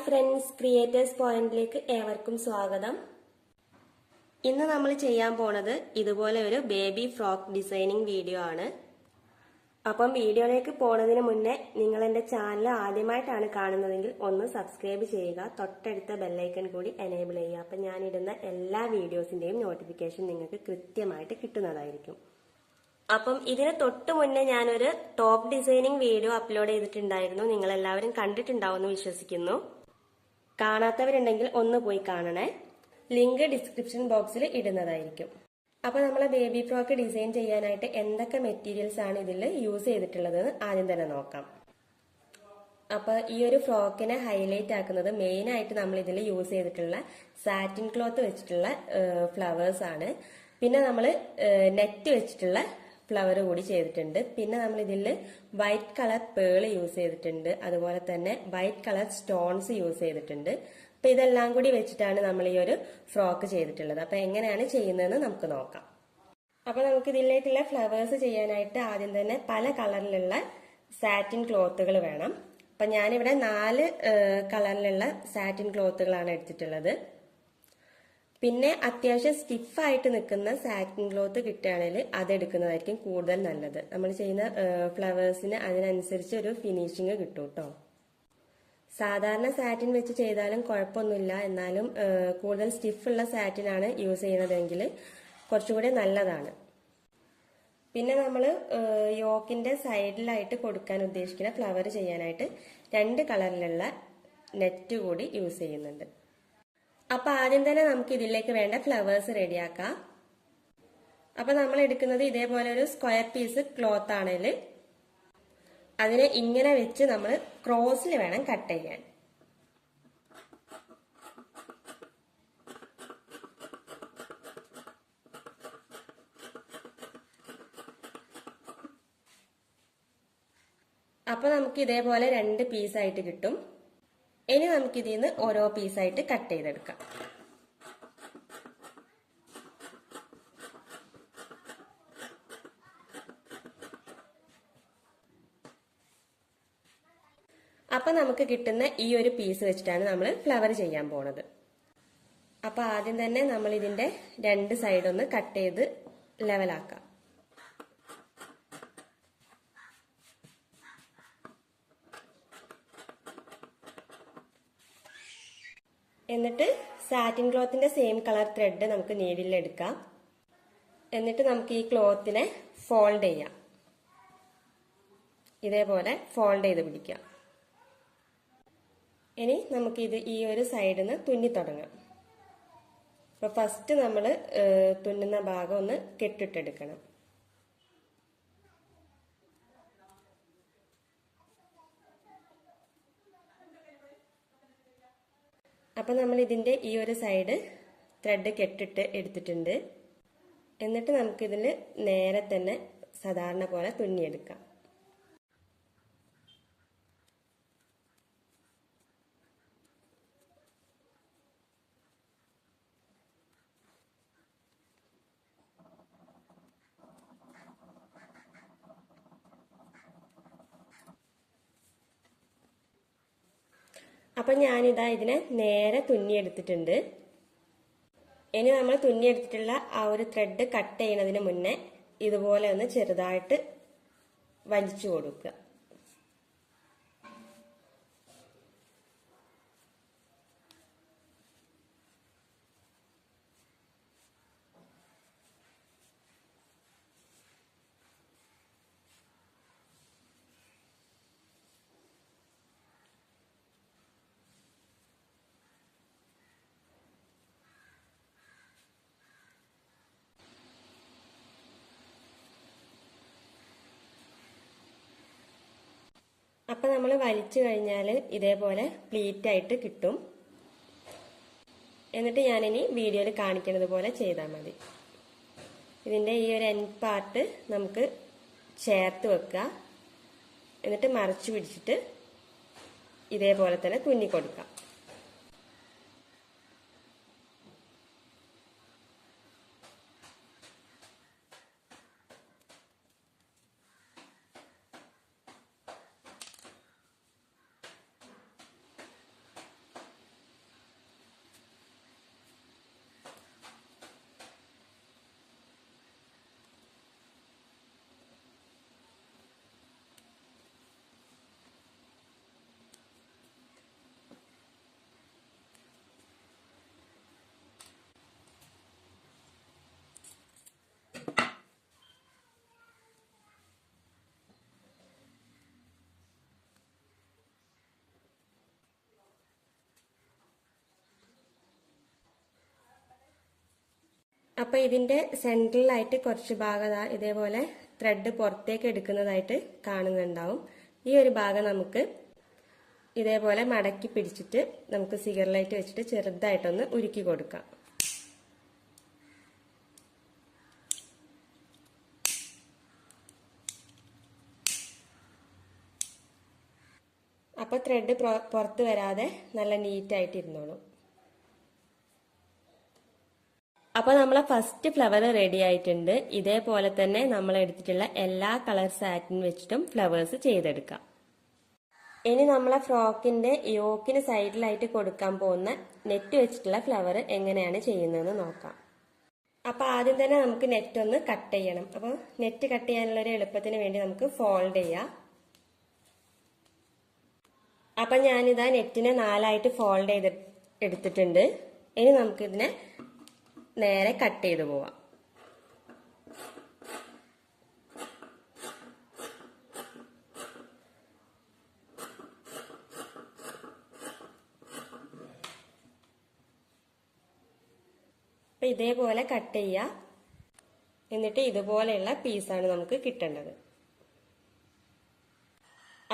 Friends, creators പോയിന്റിലേക്ക് ഏവർക്കും സ്വാഗതം. ഇന്ന് നമ്മൾ ചെയ്യാൻ പോണത് ഇതുപോലെ ഒരു ബേബി ഫ്രോക്ക് ഡിസൈനിങ് വീഡിയോ ആണ്. അപ്പം വീഡിയോയിലേക്ക് പോണതിന് മുന്നേ നിങ്ങൾ എൻ്റെ ചാനൽ ആദ്യമായിട്ടാണ് കാണുന്നതെങ്കിൽ ഒന്ന് സബ്സ്ക്രൈബ് ചെയ്യുക, തൊട്ടടുത്ത ബെല്ലൈക്കൺ കൂടി എനേബിൾ ചെയ്യുക. അപ്പം ഞാനിടുന്ന എല്ലാ വീഡിയോസിന്റെയും നോട്ടിഫിക്കേഷൻ നിങ്ങൾക്ക് കൃത്യമായിട്ട് കിട്ടുന്നതായിരിക്കും. അപ്പം ഇതിന് തൊട്ട് മുന്നേ ഞാനൊരു ടോപ്പ് ഡിസൈനിങ് വീഡിയോ അപ്ലോഡ് ചെയ്തിട്ടുണ്ടായിരുന്നു. നിങ്ങൾ എല്ലാവരും കണ്ടിട്ടുണ്ടാവുമെന്ന് വിശ്വസിക്കുന്നു. കാണാത്തവരുണ്ടെങ്കിൽ ഒന്ന് പോയി കാണണേ. ലിങ്ക് ഡിസ്ക്രിപ്ഷൻ ബോക്സിൽ ഇടുന്നതായിരിക്കും. അപ്പൊ നമ്മളെ ബേബി ഫ്രോക്ക് ഡിസൈൻ ചെയ്യാനായിട്ട് എന്തൊക്കെ മെറ്റീരിയൽസ് ആണ് ഇതിൽ യൂസ് ചെയ്തിട്ടുള്ളത് ആദ്യം തന്നെ നോക്കാം. അപ്പൊ ഈ ഒരു ഫ്രോക്കിനെ ഹൈലൈറ്റ് ആക്കുന്നത് മെയിൻ ആയിട്ട് നമ്മൾ ഇതിൽ യൂസ് ചെയ്തിട്ടുള്ള സാറ്റിൻ ക്ലോത്ത് വെച്ചിട്ടുള്ള ഫ്ലവേഴ്സ് ആണ്. പിന്നെ നമ്മൾ നെറ്റ് വെച്ചിട്ടുള്ള ഫ്ലവർ കൂടി ചെയ്തിട്ടുണ്ട്. പിന്നെ നമ്മൾ ഇതിൽ വൈറ്റ് കളർ പേള് യൂസ് ചെയ്തിട്ടുണ്ട്, അതുപോലെ തന്നെ വൈറ്റ് കളർ സ്റ്റോൺസ് യൂസ് ചെയ്തിട്ടുണ്ട്. അപ്പൊ ഇതെല്ലാം കൂടി വെച്ചിട്ടാണ് നമ്മൾ ഈ ഒരു ഫ്രോക്ക് ചെയ്തിട്ടുള്ളത്. അപ്പൊ എങ്ങനെയാണ് ചെയ്യുന്നതെന്ന് നമുക്ക് നോക്കാം. അപ്പൊ നമുക്ക് ഇതിലേക്കുള്ള ഫ്ലവേഴ്സ് ചെയ്യാനായിട്ട് ആദ്യം തന്നെ പല കളറിലുള്ള സാറ്റിൻ ക്ലോത്തുകൾ വേണം. അപ്പൊ ഞാനിവിടെ 4 കളറിലുള്ള സാറ്റിൻ ക്ലോത്തുകളാണ് എടുത്തിട്ടുള്ളത്. പിന്നെ അത്യാവശ്യം സ്റ്റിഫായിട്ട് നിൽക്കുന്ന സാറ്റിൻ ക്ലോത്ത് കിട്ടുകയാണെങ്കിൽ അതെടുക്കുന്നതായിരിക്കും കൂടുതൽ നല്ലത്. നമ്മൾ ചെയ്യുന്ന ഫ്ലവേഴ്സിന് അതിനനുസരിച്ച് ഒരു ഫിനിഷിങ് കിട്ടും കേട്ടോ. സാധാരണ സാറ്റിൻ വെച്ച് ചെയ്താലും കുഴപ്പമൊന്നുമില്ല, എന്നാലും കൂടുതൽ സ്റ്റിഫുള്ള സാറ്റിനാണ് യൂസ് ചെയ്യുന്നതെങ്കിൽ കുറച്ചുകൂടി നല്ലതാണ്. പിന്നെ നമ്മൾ യോക്കിന്റെ സൈഡിലായിട്ട് കൊടുക്കാൻ ഉദ്ദേശിക്കുന്ന ഫ്ലവർ ചെയ്യാനായിട്ട് 2 കളറിലുള്ള നെറ്റ് കൂടി യൂസ് ചെയ്യുന്നുണ്ട്. അപ്പൊ ആദ്യം തന്നെ നമുക്ക് ഇതിലേക്ക് വേണ്ട ഫ്ലവേഴ്സ് റെഡിയാക്കാം. അപ്പൊ നമ്മൾ എടുക്കുന്നത് ഇതേപോലെ ഒരു സ്ക്വയർ പീസ് ക്ലോത്ത് ആണെങ്കിൽ അതിനെ ഇങ്ങനെ വെച്ച് നമ്മൾ ക്രോസിൽ വേണം കട്ട് ചെയ്യാൻ. അപ്പൊ നമുക്ക് ഇതേപോലെ 2 പീസായിട്ട് കിട്ടും. ഇനി നമുക്കിതിൽ നിന്ന് ഓരോ പീസായിട്ട് കട്ട് ചെയ്തെടുക്കാം. അപ്പൊ നമുക്ക് കിട്ടുന്ന ഈ ഒരു പീസ് വെച്ചിട്ടാണ് നമ്മൾ ഫ്ലവർ ചെയ്യാൻ പോണത്. അപ്പൊ ആദ്യം തന്നെ നമ്മൾ ഇതിന്റെ 2 സൈഡ് ഒന്ന് കട്ട് ചെയ്ത് ലെവലാക്കാം. എന്നിട്ട് സാറ്റിൻ ക്ലോത്തിന്റെ സെയിം കളർ ത്രെഡ് നമുക്ക് നീഡിൽ എടുക്കാം. എന്നിട്ട് നമുക്ക് ഈ ക്ലോത്തിനെ ഫോൾഡ് ചെയ്യാം. ഇതേപോലെ ഫോൾഡ് ചെയ്ത് പിടിക്കാം. ഇനി നമുക്കിത് ഈ ഒരു സൈഡിൽ നിന്ന് തുന്നി തുടങ്ങാം. അപ്പൊ ഫസ്റ്റ് നമ്മൾ തുന്നുന്ന ഭാഗം ഒന്ന് കെട്ടിട്ടെടുക്കണം. അപ്പൊ നമ്മൾ ഇതിന്റെ ഈ ഒരു സൈഡ് ത്രെഡ് കെട്ടിട്ട് എടുത്തിട്ടുണ്ട്. എന്നിട്ട് നമുക്കിതിൽ നേരെ തന്നെ സാധാരണ പോലെ തുന്നിയെടുക്കാം. അപ്പൊ ഞാനിതാ ഇതിനെ നേരെ തുന്നിയെടുത്തിട്ടുണ്ട്. ഇനി നമ്മൾ തുന്നിയെടുത്തിട്ടുള്ള ആ ഒരു ത്രെഡ് കട്ട് ചെയ്യുന്നതിന് മുന്നേ ഇതുപോലെ ഒന്ന് ചെറുതായിട്ട് വലിച്ചു കൊടുക്കുക. അപ്പൊ നമ്മൾ വലിച്ചു കഴിഞ്ഞാൽ ഇതേപോലെ പ്ലീറ്റ് ആയിട്ട് കിട്ടും. എന്നിട്ട് ഞാനിനി വീഡിയോയിൽ കാണിക്കുന്നത് പോലെ ചെയ്താൽ മതി. ഇതിന്റെ ഈ ഒരു എൻഡ് പാർട്ട് നമുക്ക് ചേർത്ത് വെക്കുക. എന്നിട്ട് മറച്ചു പിടിച്ചിട്ട് ഇതേപോലെ തന്നെ തുന്നി കൊടുക്കാം. അപ്പോൾ ഇതിന്റെ സെൻട്രലായിട്ട് കുറച്ച് ഭാഗം ഇതേപോലെ ത്രെഡ് പുറത്തേക്ക് എടുക്കുന്നതായിട്ട് കാണുന്നുണ്ടാവും. ഈ ഒരു ഭാഗം നമുക്ക് ഇതേപോലെ മടക്കി പിടിച്ചിട്ട് നമുക്ക് സിഗർലൈറ്റ് വെച്ചിട്ട് ചെറുതായിട്ടൊന്ന് ഉരുക്കി കൊടുക്കാം. അപ്പോൾ ത്രെഡ് പുറത്ത് വരാതെ നല്ല നീറ്റായിട്ട് ഇരുന്നോളും. അപ്പോൾ നമ്മളെ ഫസ്റ്റ് ഫ്ലവർ റെഡി ആയിട്ടുണ്ട്. ഇതേപോലെ തന്നെ നമ്മൾ എടുത്തിട്ടുള്ള എല്ലാ കളർ സാറ്റിൻ വെച്ചിട്ടും ഫ്ലവേഴ്സ് ചെയ്തെടുക്കാം. ഇനി നമ്മളെ ഫ്രോക്കിന്റെ യോക്കിന് സൈഡിലായിട്ട് കൊടുക്കാൻ പോകുന്ന നെറ്റ് വെച്ചിട്ടുള്ള ഫ്ലവർ എങ്ങനെയാണ് ചെയ്യുന്നതെന്ന് നോക്കാം. അപ്പൊ ആദ്യം തന്നെ നമുക്ക് നെറ്റ് ഒന്ന് കട്ട് ചെയ്യണം. അപ്പോൾ നെറ്റ് കട്ട് ചെയ്യാനുള്ള ഒരു എളുപ്പത്തിന് വേണ്ടി നമുക്ക് ഫോൾഡ് ചെയ്യാം. അപ്പൊ ഞാനിതാ നെറ്റിനെ 4ആയിട്ട് ഫോൾഡ് ചെയ്ത് എടുത്തിട്ടുണ്ട്. ഇനി നമുക്കിതിനെ നേരെ കട്ട് ചെയ്ത് പോവാം. അപ്പൊ ഇതേപോലെ കട്ട് ചെയ്യുക. എന്നിട്ട് ഇതുപോലെയുള്ള പീസാണ് നമുക്ക് കിട്ടേണ്ടത്.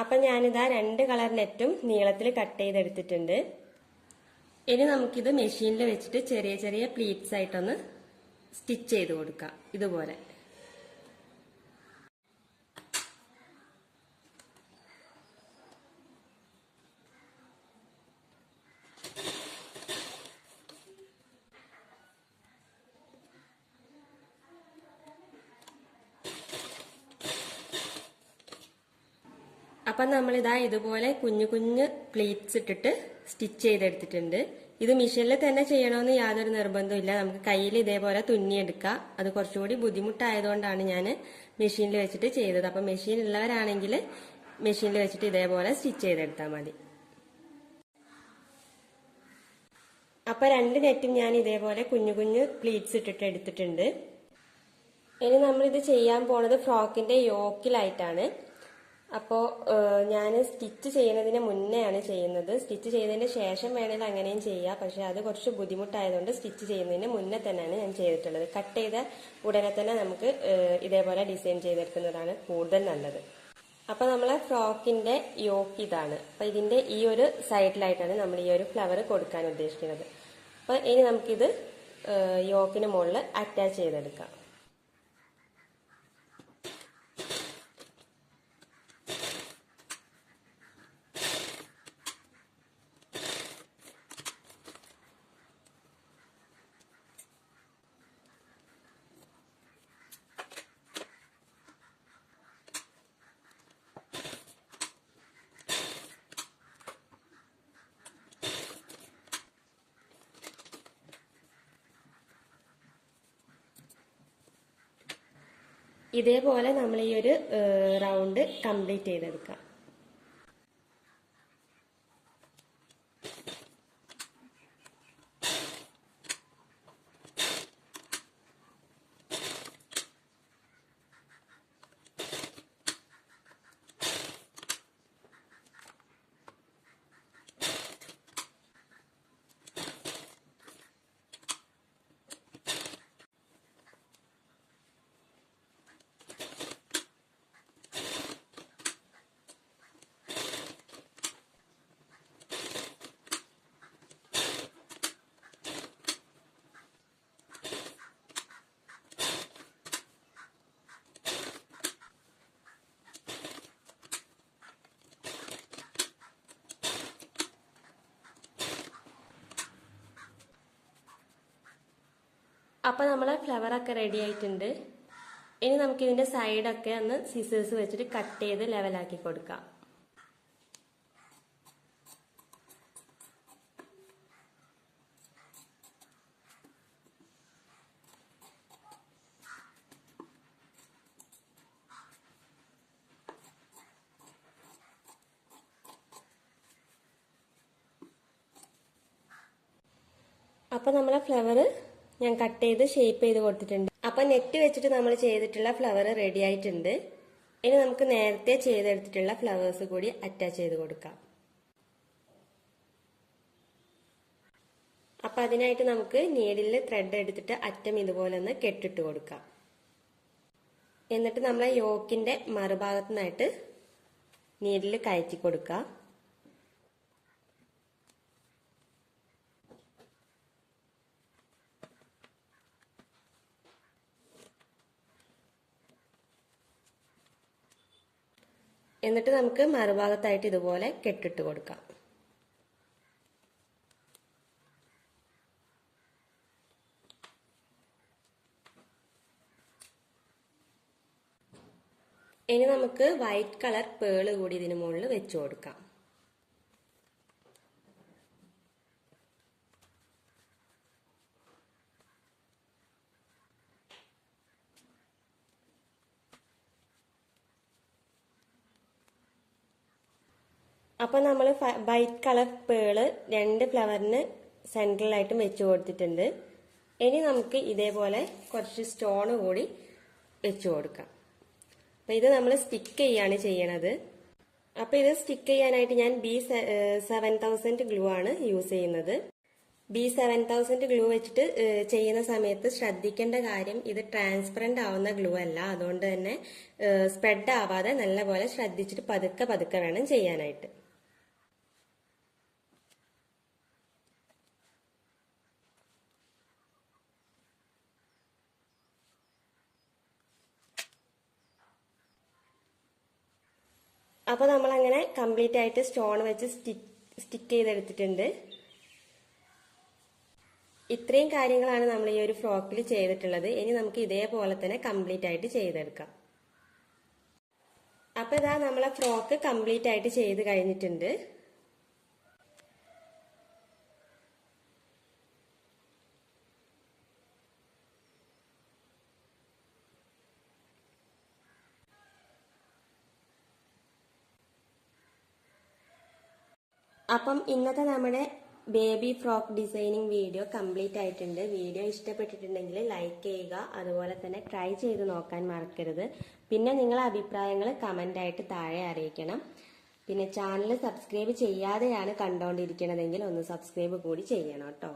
അപ്പൊ ഞാനിതാ 2 കളർ നെറ്റും നീളത്തിൽ കട്ട് ചെയ്തെടുത്തിട്ടുണ്ട്. ഇനി നമുക്കിത് മെഷീനിൽ വെച്ചിട്ട് ചെറിയ ചെറിയ പ്ലീറ്റ്സ് ആയിട്ടൊന്ന് സ്റ്റിച്ച് ചെയ്ത് കൊടുക്കാം. ഇതുപോലെ അപ്പം നമ്മളിതാ ഇതുപോലെ കുഞ്ഞു കുഞ്ഞു പ്ലീറ്റ്സ് ഇട്ടിട്ട് സ്റ്റിച്ച് ചെയ്തെടുത്തിട്ടുണ്ട്. ഇത് മെഷീനിൽ തന്നെ ചെയ്യണമെന്ന് യാതൊരു നിർബന്ധമില്ല. നമുക്ക് കയ്യിൽ ഇതേപോലെ തുന്നിയെടുക്കാം. അത് കുറച്ചുകൂടി ബുദ്ധിമുട്ടായതുകൊണ്ടാണ് ഞാൻ മെഷീനിൽ വെച്ചിട്ട് ചെയ്തത്. അപ്പം മെഷീൻ ഉള്ളവരാണെങ്കിൽ മെഷീനിൽ വെച്ചിട്ട് ഇതേപോലെ സ്റ്റിച്ച് ചെയ്തെടുത്താൽ മതി. അപ്പം 2 നെറ്റും ഞാൻ ഇതേപോലെ കുഞ്ഞു കുഞ്ഞു പ്ലീറ്റ്സ് ഇട്ടിട്ട് എടുത്തിട്ടുണ്ട്. ഇനി നമ്മളിത് ചെയ്യാൻ പോണത് ഫ്രോക്കിന്റെ യോക്കിലായിട്ടാണ്. അപ്പോൾ ഞാൻ സ്റ്റിച്ച് ചെയ്യുന്നതിന് മുന്നെയാണ് ചെയ്യുന്നത്. സ്റ്റിച്ച് ചെയ്തതിന് ശേഷം വേണമെങ്കിൽ അങ്ങനെയും ചെയ്യാം. പക്ഷെ അത് കുറച്ച് ബുദ്ധിമുട്ടായതുകൊണ്ട് സ്റ്റിച്ച് ചെയ്യുന്നതിന് മുന്നേ തന്നെയാണ് ഞാൻ ചെയ്തിട്ടുള്ളത്. കട്ട് ചെയ്ത ഉടനെ തന്നെ നമുക്ക് ഇതേപോലെ ഡിസൈൻ ചെയ്തെടുക്കുന്നതാണ് കൂടുതൽ നല്ലത്. അപ്പോൾ നമ്മളെ ഫ്രോക്കിന്റെ യോക്ക് ഇതാണ്. അപ്പോൾ ഇതിന്റെ ഈ ഒരു സൈഡിലായിട്ടാണ് നമ്മൾ ഈ ഒരു ഫ്ലവർ കൊടുക്കാൻ ഉദ്ദേശിക്കുന്നത്. അപ്പോൾ ഇനി നമുക്കിത് യോക്കിന് മുകളിൽ അറ്റാച്ച് ചെയ്തെടുക്കാം. ഇതേപോലെ നമ്മൾ ഈ ഒരു റൗണ്ട് കംപ്ലീറ്റ് ചെയ്തെടുക്കാം. അപ്പോൾ നമ്മളെ ഫ്ലവറൊക്കെ റെഡി ആയിട്ടുണ്ട്. ഇനി നമുക്കിതിൻ്റെ സൈഡൊക്കെ ഒന്ന് സിസേഴ്സ് വെച്ചിട്ട് കട്ട് ചെയ്ത് ലെവലാക്കി കൊടുക്കാം. അപ്പോൾ നമ്മളെ ഫ്ലവർ ഞാൻ കട്ട് ചെയ്ത് ഷേപ്പ് ചെയ്ത് കൊടുത്തിട്ടുണ്ട്. അപ്പം നെറ്റ് വെച്ചിട്ട് നമ്മൾ ചെയ്തിട്ടുള്ള ഫ്ലവർ റെഡി ആയിട്ടുണ്ട്. ഇനി നമുക്ക് നേരത്തെ ചെയ്തെടുത്തിട്ടുള്ള ഫ്ലവേഴ്സ് കൂടി അറ്റാച്ച് ചെയ്ത് കൊടുക്കാം. അപ്പൊ അതിനായിട്ട് നമുക്ക് നീഡിലിൽ ത്രെഡ് എടുത്തിട്ട് അറ്റം ഇതുപോലെ ഒന്ന് കെട്ടിട്ട് കൊടുക്കാം. എന്നിട്ട് നമ്മളെ യോക്കിന്റെ മറുഭാഗത്തു നിന്നായിട്ട് നീഡിൽ കയറ്റി കൊടുക്കാം. എന്നിട്ട് നമുക്ക് മറുഭാഗത്തായിട്ട് ഇതുപോലെ കെട്ടിട്ട് കൊടുക്കാം. ഇനി നമുക്ക് വൈറ്റ് കളർ പേള് കൂടി ഇതിന് മുകളിൽ വെച്ചു കൊടുക്കാം. അപ്പൊ നമ്മൾ വൈറ്റ് കളർ പേള് 2 ഫ്ലവറിന് സെൻട്രലായിട്ടും വെച്ചു കൊടുത്തിട്ടുണ്ട്. ഇനി നമുക്ക് ഇതേപോലെ കുറച്ച് സ്റ്റോണ് കൂടി വെച്ചു കൊടുക്കാം. അപ്പൊ ഇത് നമ്മൾ സ്റ്റിക്ക് ചെയ്യാണ് ചെയ്യണത്. അപ്പൊ ഇത് സ്റ്റിക്ക് ചെയ്യാനായിട്ട് ഞാൻ B7000 ഗ്ലൂ ആണ് യൂസ് ചെയ്യുന്നത്. B7000 ഗ്ലൂ വെച്ചിട്ട് ചെയ്യുന്ന സമയത്ത് ശ്രദ്ധിക്കേണ്ട കാര്യം, ഇത് ട്രാൻസ്പെറന്റ് ആവുന്ന ഗ്ലൂ അല്ല. അതുകൊണ്ട് തന്നെ സ്പ്രെഡ് ആവാതെ നല്ലപോലെ ശ്രദ്ധിച്ചിട്ട് പതുക്കെ പതുക്കെ വേണം ചെയ്യാനായിട്ട്. അപ്പൊ നമ്മൾ അങ്ങനെ കംപ്ലീറ്റ് ആയിട്ട് സ്റ്റോൺ വെച്ച് സ്റ്റിക്ക് ചെയ്തെടുത്തിട്ടുണ്ട്. ഇത്രയും കാര്യങ്ങളാണ് നമ്മൾ ഈ ഒരു ഫ്രോക്കിൽ ചെയ്തിട്ടുള്ളത്. ഇനി നമുക്ക് ഇതേപോലെ തന്നെ കംപ്ലീറ്റ് ആയിട്ട് ചെയ്തെടുക്കാം. അപ്പൊ ഇതാ നമ്മളെ ഫ്രോക്ക് കംപ്ലീറ്റ് ആയിട്ട് ചെയ്ത് കഴിഞ്ഞിട്ടുണ്ട്. അപ്പം ഇന്നത്തെ നമ്മുടെ baby frock designing video complete ആയിട്ടുണ്ട്. വീഡിയോ ഇഷ്ടപ്പെട്ടിട്ടുണ്ടെങ്കിൽ ലൈക്ക് ചെയ്യുക. അതുപോലെ തന്നെ ട്രൈ ചെയ്ത് നോക്കാൻ മറക്കരുത്. പിന്നെ നിങ്ങളെ അഭിപ്രായങ്ങൾ കമന്റ് ആയിട്ട് താഴെ അറിയിക്കണം. പിന്നെ ചാനൽ സബ്സ്ക്രൈബ് ചെയ്യാതെയാണ് കണ്ടുകൊണ്ടിരിക്കണതെങ്കിൽ ഒന്ന് സബ്സ്ക്രൈബ് കൂടി ചെയ്യണം കേട്ടോ.